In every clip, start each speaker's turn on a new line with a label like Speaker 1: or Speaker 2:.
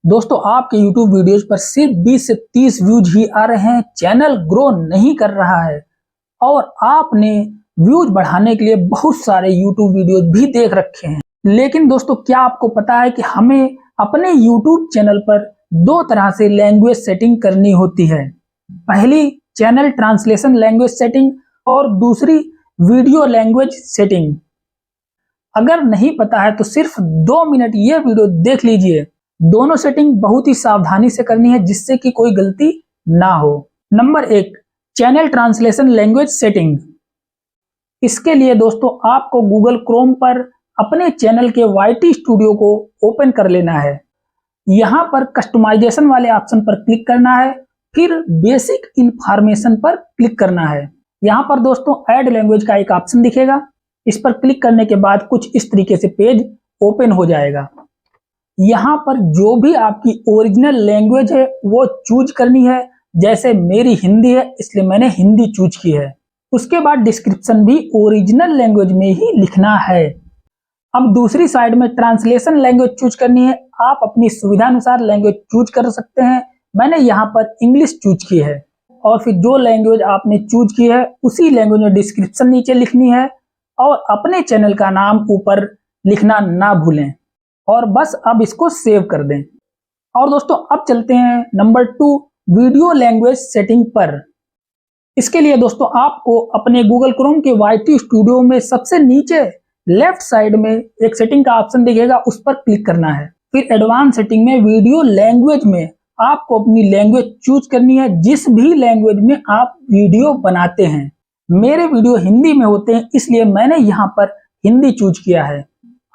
Speaker 1: दोस्तों आपके YouTube videos पर सिर्फ 20 से 30 व्यूज ही आ रहे हैं, चैनल ग्रो नहीं कर रहा है और आपने व्यूज बढ़ाने के लिए बहुत सारे YouTube वीडियोज भी देख रखे हैं। लेकिन दोस्तों क्या आपको पता है कि हमें अपने YouTube चैनल पर दो तरह से लैंग्वेज सेटिंग करनी होती है। पहली चैनल ट्रांसलेशन लैंग्वेज सेटिंग और दूसरी वीडियो लैंग्वेज सेटिंग। अगर नहीं पता है तो सिर्फ 2 मिनट ये वीडियो देख लीजिए। दोनों सेटिंग बहुत ही सावधानी से करनी है जिससे कि कोई गलती ना हो। Number 1, channel translation language setting. इसके लिए दोस्तों आपको गूगल क्रोम पर अपने चैनल के YT स्टूडियो को ओपन कर लेना है। यहां पर कस्टमाइजेशन वाले ऑप्शन पर क्लिक करना है, फिर बेसिक इंफॉर्मेशन पर क्लिक करना है। यहां पर दोस्तों ऐड लैंग्वेज का एक ऑप्शन दिखेगा, इस पर क्लिक करने के बाद कुछ इस तरीके से पेज ओपन हो जाएगा। यहाँ पर जो भी आपकी ओरिजिनल लैंग्वेज है वो चूज करनी है। जैसे मेरी हिंदी है इसलिए मैंने हिंदी चूज की है। उसके बाद डिस्क्रिप्शन भी ओरिजिनल लैंग्वेज में ही लिखना है। अब दूसरी साइड में ट्रांसलेशन लैंग्वेज चूज करनी है। आप अपनी सुविधा अनुसार लैंग्वेज चूज कर सकते हैं। मैंने यहाँ पर इंग्लिश चूज की है और फिर जो लैंग्वेज आपने चूज की है उसी लैंग्वेज में डिस्क्रिप्शन नीचे लिखनी है और अपने चैनल का नाम ऊपर लिखना ना भूलें और बस अब इसको सेव कर दें। और दोस्तों अब चलते हैं नंबर 2, वीडियो लैंग्वेज सेटिंग पर। इसके लिए दोस्तों आपको अपने गूगल क्रोम के YT स्टूडियो में सबसे नीचे लेफ्ट साइड में एक सेटिंग का ऑप्शन दिखेगा, उस पर क्लिक करना है। फिर एडवांस सेटिंग में वीडियो लैंग्वेज में आपको अपनी लैंग्वेज चूज करनी है, जिस भी लैंग्वेज में आप वीडियो बनाते हैं। मेरे वीडियो हिंदी में होते हैं इसलिए मैंने यहाँ पर हिंदी चूज किया है।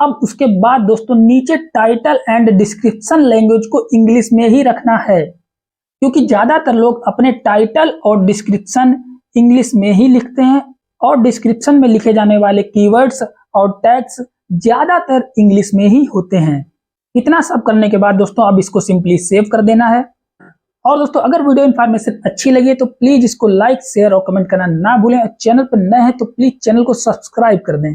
Speaker 1: अब उसके बाद दोस्तों नीचे टाइटल एंड डिस्क्रिप्शन लैंग्वेज को इंग्लिश में ही रखना है, क्योंकि ज्यादातर लोग अपने टाइटल और डिस्क्रिप्शन इंग्लिश में ही लिखते हैं और डिस्क्रिप्शन में लिखे जाने वाले कीवर्ड्स और टैग्स ज्यादातर इंग्लिश में ही होते हैं। इतना सब करने के बाद दोस्तों अब इसको सिंपली सेव कर देना है। और दोस्तों अगर वीडियो इन्फॉर्मेशन अच्छी लगी तो प्लीज इसको लाइक, शेयर और कमेंट करना ना भूलें और चैनल पर नए हैं तो प्लीज चैनल को सब्सक्राइब कर दें।